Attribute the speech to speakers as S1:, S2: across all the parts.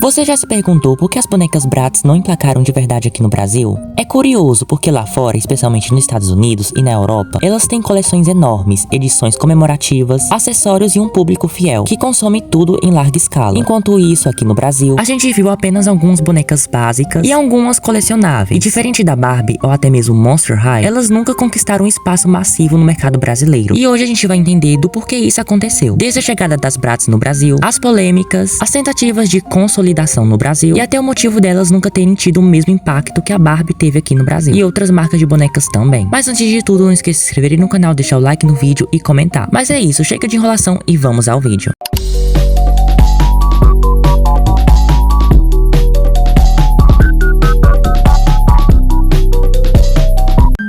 S1: Você já se perguntou por que as bonecas Bratz não emplacaram de verdade aqui no Brasil? É curioso porque lá fora, especialmente nos Estados Unidos e na Europa, elas têm coleções enormes, edições comemorativas, acessórios e um público fiel, que consome tudo em larga escala. Enquanto isso, aqui no Brasil, a gente viu apenas algumas bonecas básicas e algumas colecionáveis. E diferente da Barbie ou até mesmo Monster High, elas nunca conquistaram um espaço massivo no mercado brasileiro. E hoje a gente vai entender do porquê isso aconteceu. Desde a chegada das Bratz no Brasil, as polêmicas, as tentativas de consolidação no Brasil e até o motivo delas nunca terem tido o mesmo impacto que a Barbie teve aqui no Brasil e outras marcas de bonecas também. Mas antes de tudo, não esqueça de se inscrever no canal, deixar o like no vídeo e comentar. Mas é isso, chega de enrolação e vamos ao vídeo.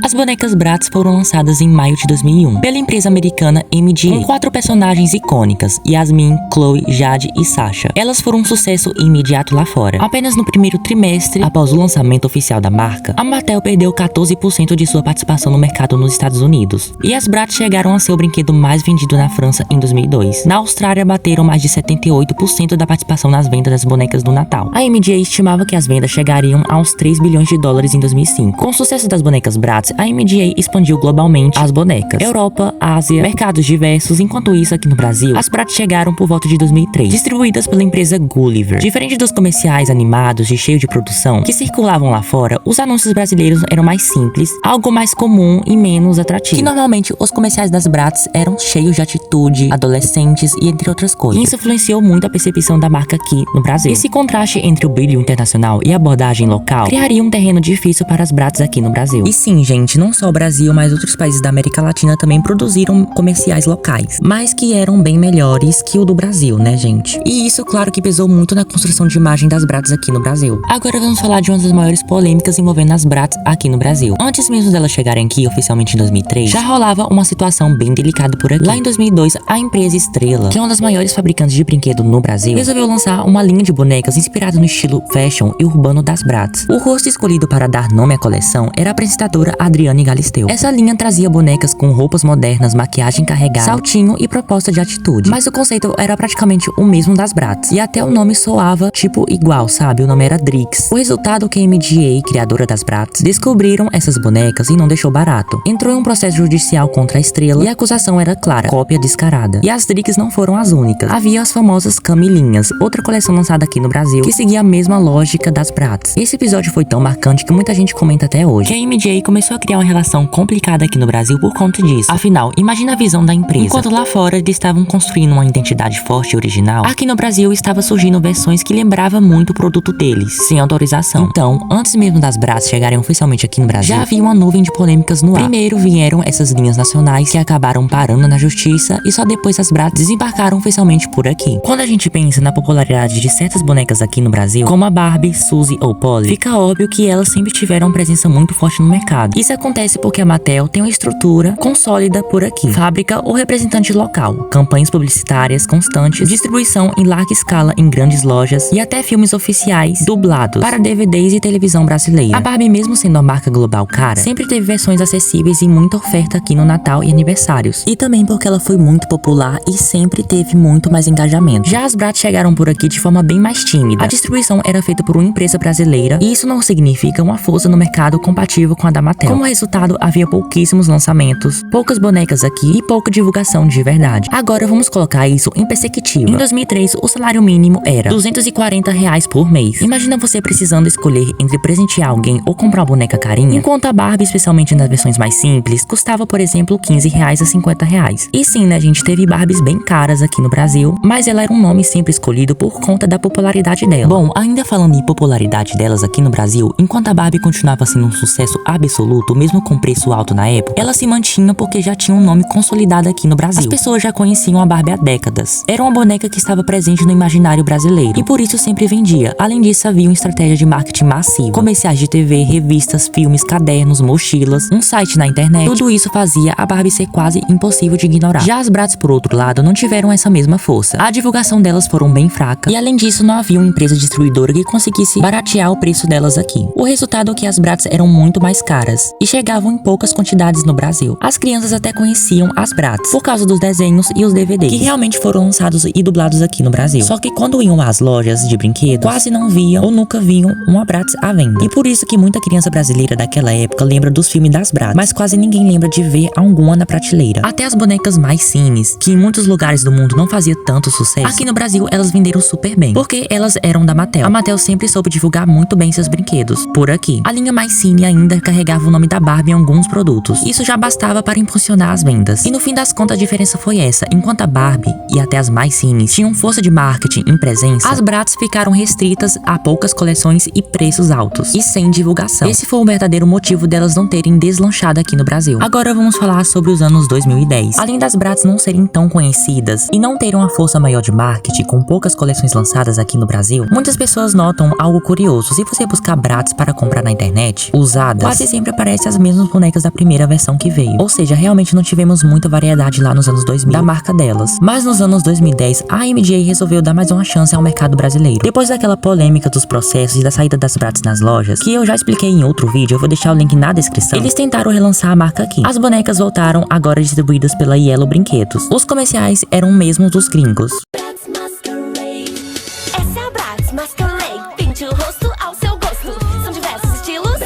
S1: As bonecas Bratz foram lançadas em maio de 2001 pela empresa americana MGA, com 4 personagens icônicas: Yasmin, Chloe, Jade e Sasha. Elas foram um sucesso imediato lá fora. Apenas no primeiro trimestre, após o lançamento oficial da marca, a Mattel perdeu 14% de sua participação no mercado nos Estados Unidos. E as Bratz chegaram a ser o brinquedo mais vendido na França em 2002. Na Austrália, bateram mais de 78% da participação nas vendas das bonecas do Natal. A MGA estimava que as vendas chegariam aos 3 bilhões de dólares em 2005. Com o sucesso das bonecas Bratz, a MGA expandiu globalmente as bonecas. Europa, Ásia, mercados diversos. Enquanto isso, aqui no Brasil, as Bratz chegaram por volta de 2003, distribuídas pela empresa Gulliver. Diferente dos comerciais animados e cheios de produção que circulavam lá fora, os anúncios brasileiros eram mais simples, algo mais comum e menos atrativo. Que normalmente os comerciais das Bratz eram cheios de atitude, adolescentes e entre outras coisas. Isso influenciou muito a percepção da marca aqui no Brasil. Esse contraste entre o brilho internacional e a abordagem local criaria um terreno difícil para as Bratz aqui no Brasil. E sim, gente, não só o Brasil, mas outros países da América Latina também produziram comerciais locais, mas que eram bem melhores que o do Brasil, né, gente? E isso, claro, que pesou muito na construção de imagem das Bratz aqui no Brasil. Agora vamos falar de uma das maiores polêmicas envolvendo as Bratz aqui no Brasil. Antes mesmo delas chegarem aqui oficialmente em 2003, já rolava uma situação bem delicada por aqui. Lá em 2002, a empresa Estrela, que é uma das maiores fabricantes de brinquedo no Brasil, resolveu lançar uma linha de bonecas inspirada no estilo fashion e urbano das Bratz. O rosto escolhido para dar nome à coleção era a apresentadora Adriane Galisteu. Essa linha trazia bonecas com roupas modernas, maquiagem carregada, saltinho e proposta de atitude. Mas o conceito era praticamente o mesmo das Bratz. E até o nome soava tipo igual, sabe? O nome era Drix. O resultado é que a MGA, criadora das Bratz, descobriram essas bonecas e não deixou barato. Entrou em um processo judicial contra a Estrela e a acusação era clara: cópia descarada. E as Drix não foram as únicas. Havia as famosas Camilinhas, outra coleção lançada aqui no Brasil, que seguia a mesma lógica das Bratz. Esse episódio foi tão marcante que muita gente comenta até hoje que a MGA começou a criar uma relação complicada aqui no Brasil por conta disso. Afinal, imagina a visão da empresa. Enquanto lá fora eles estavam construindo uma identidade forte e original, aqui no Brasil estava surgindo versões que lembravam muito o produto deles, sem autorização. Então, antes mesmo das Bratz chegarem oficialmente aqui no Brasil, já havia uma nuvem de polêmicas no ar. Primeiro vieram essas linhas nacionais que acabaram parando na justiça e só depois as Bratz desembarcaram oficialmente por aqui. Quando a gente pensa na popularidade de certas bonecas aqui no Brasil, como a Barbie, Suzy ou Polly, fica óbvio que elas sempre tiveram uma presença muito forte no mercado. Isso acontece porque a Mattel tem uma estrutura consólida por aqui, fábrica ou representante local, campanhas publicitárias constantes, distribuição em larga escala em grandes lojas e até filmes oficiais dublados para DVDs e televisão brasileira. A Barbie, mesmo sendo uma marca global cara, sempre teve versões acessíveis e muita oferta aqui no Natal e aniversários. E também porque ela foi muito popular e sempre teve muito mais engajamento. Já as Bratz chegaram por aqui de forma bem mais tímida. A distribuição era feita por uma empresa brasileira e isso não significa uma força no mercado compatível com a da Mattel. Como resultado, havia pouquíssimos lançamentos, poucas bonecas aqui e pouca divulgação de verdade. Agora vamos colocar isso em perspectiva. Em 2003, o salário mínimo era R$240 por mês. Imagina você precisando escolher entre presentear alguém ou comprar uma boneca carinha, enquanto a Barbie, especialmente nas versões mais simples, custava, por exemplo, R$15 a R$50. E sim, né, a gente teve Barbies bem caras aqui no Brasil, mas ela era um nome sempre escolhido por conta da popularidade dela. Bom, ainda falando em popularidade delas aqui no Brasil, enquanto a Barbie continuava sendo um sucesso absoluto, mesmo com preço alto na época, ela se mantinha porque já tinha um nome consolidado aqui no Brasil. As pessoas já conheciam a Barbie há décadas. Era uma boneca que estava presente no imaginário brasileiro e por isso sempre vendia. Além disso, havia uma estratégia de marketing massiva, comerciais de TV, revistas, filmes, cadernos, mochilas, um site na internet. Tudo isso fazia a Barbie ser quase impossível de ignorar. Já as Bratz, por outro lado, não tiveram essa mesma força. A divulgação delas foram bem fraca e além disso não havia uma empresa distribuidora que conseguisse baratear o preço delas aqui. O resultado é que as Bratz eram muito mais caras e chegavam em poucas quantidades no Brasil. As crianças até conheciam as Bratz por causa dos desenhos e os DVDs, que realmente foram lançados e dublados aqui no Brasil. Só que quando iam às lojas de brinquedos, quase não viam ou nunca viam uma Bratz à venda. E por isso que muita criança brasileira daquela época lembra dos filmes das Bratz, mas quase ninguém lembra de ver alguma na prateleira. Até as bonecas mais cines, que em muitos lugares do mundo não fazia tanto sucesso, aqui no Brasil elas venderam super bem, porque elas eram da Mattel. A Mattel sempre soube divulgar muito bem seus brinquedos por aqui. A linha mais cine ainda carregava o nome da Barbie em alguns produtos. Isso já bastava para impulsionar as vendas. E no fim das contas a diferença foi essa: enquanto a Barbie e até as mais cines tinham força de marketing em presença, as Bratz ficaram restritas a poucas coleções e preços altos, e sem divulgação. Esse foi o verdadeiro motivo delas não terem deslanchado aqui no Brasil. Agora vamos falar sobre os anos 2010. Além das Bratz não serem tão conhecidas e não terem uma força maior de marketing com poucas coleções lançadas aqui no Brasil, muitas pessoas notam algo curioso. Se você buscar Bratz para comprar na internet, usadas, quase sempre aparecem as mesmas bonecas da primeira versão que veio. Ou seja, realmente não tivemos muita variedade lá nos anos 2000 da marca delas. Mas nos anos 2010, a MJ resolveu dar mais uma chance ao mercado brasileiro. Depois daquela polêmica dos processos e da saída das Bratz nas lojas, que eu já expliquei em outro vídeo, eu vou deixar o link na descrição, eles tentaram relançar a marca aqui. As bonecas voltaram, agora distribuídas pela Yellow Brinquedos. Os comerciais eram mesmos dos gringos.
S2: Essa é a Bratz Masquerade. Pinte o rosto ao seu gosto. São diversos estilos.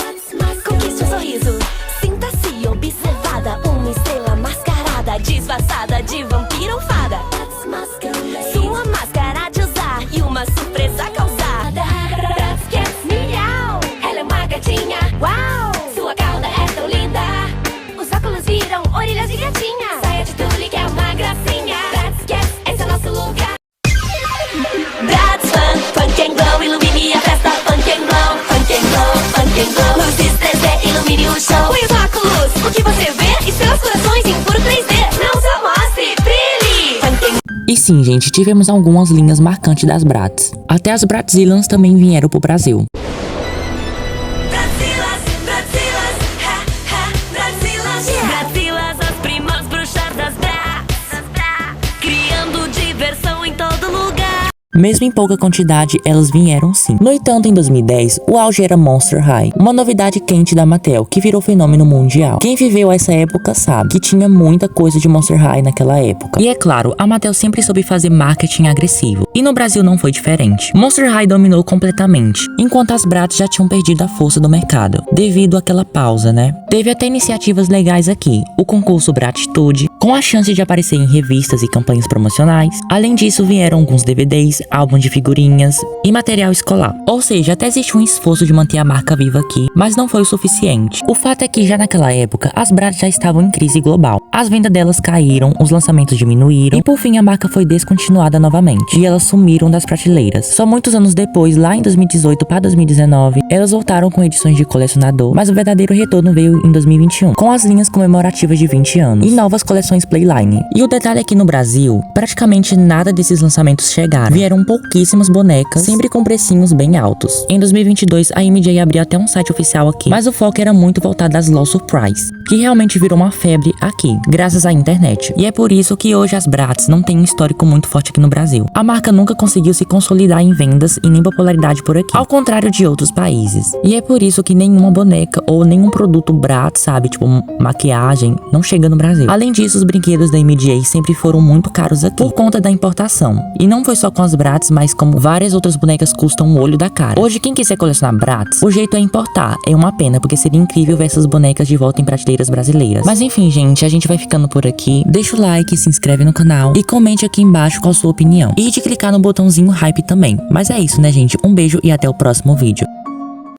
S2: Conquiste um sorriso. Sinta-se observada. Uma estrela mascarada, disfarçada de vampiro ou fada. Sua máscara de usar e uma surpresa causada. Bratz Cats Miau. Ela é uma gatinha. Uau! Sua cauda é tão linda. Os óculos viram orelhas de gatinha. Saia de tule que é uma gracinha. Bratz Cats, esse é nosso lugar. Bratz Fun, Funk and Glow, ilumine a festa. Funk and Glow, Funk and Glow, Funk and Glow. Luzes 3D, ilumine o show. Põe os óculos, o que você vê? Estrelas, corações em puro 3D. Não só mostre, brilhe. Funk and...
S1: E sim, gente, tivemos algumas linhas marcantes das Bratz. Até as Bratzillans também vieram pro Brasil.
S2: Bratzilas, Bratzilas, ha, ha, Bratzilas, yeah. Bratzilas, as primas bruxas das Bratz, criando diversão em todo lugar.
S1: Mesmo em pouca quantidade, elas vieram sim. No entanto, em 2010, o auge era Monster High, uma novidade quente da Mattel, que virou fenômeno mundial. Quem viveu essa época sabe que tinha muita coisa de Monster High naquela época. E é claro, a Mattel sempre soube fazer marketing agressivo. E no Brasil não foi diferente. Monster High dominou completamente, enquanto as Bratz já tinham perdido a força do mercado, devido àquela pausa, né? Teve até iniciativas legais aqui, o concurso Bratitude, com a chance de aparecer em revistas e campanhas promocionais. Além disso, vieram alguns DVDs, álbum de figurinhas e material escolar. Ou seja, até existe um esforço de manter a marca viva aqui, mas não foi o suficiente. O fato é que já naquela época, as Bratz já estavam em crise global. As vendas delas caíram, os lançamentos diminuíram e por fim a marca foi descontinuada novamente. E elas sumiram das prateleiras. Só muitos anos depois, lá em 2018 para 2019, elas voltaram com edições de colecionador, mas o verdadeiro retorno veio em 2021, com as linhas comemorativas de 20 anos e novas coleções Playline. E o detalhe é que no Brasil, praticamente nada desses lançamentos chegaram. Vieram pouquíssimas bonecas, sempre com precinhos bem altos. Em 2022, a MJ abriu até um site oficial aqui, mas o foco era muito voltado às Low Surprise, que realmente virou uma febre aqui, graças à internet. E é por isso que hoje as Bratz não têm um histórico muito forte aqui no Brasil. A marca nunca conseguiu se consolidar em vendas e nem popularidade por aqui, ao contrário de outros países. E é por isso que nenhuma boneca ou nenhum produto Bratz, sabe, tipo maquiagem, não chega no Brasil. Além disso, os brinquedos da MJ sempre foram muito caros aqui, por conta da importação. E não foi só com as Bratz, mas como várias outras bonecas custam o olho da cara. Hoje, quem quiser colecionar Bratz, o jeito é importar. É uma pena, porque seria incrível ver essas bonecas de volta em prateleiras brasileiras. Mas enfim, gente, a gente vai ficando por aqui. Deixa o like, se inscreve no canal e comente aqui embaixo qual a sua opinião. E de clicar no botãozinho hype também. Mas é isso, né, gente? Um beijo e até o próximo vídeo.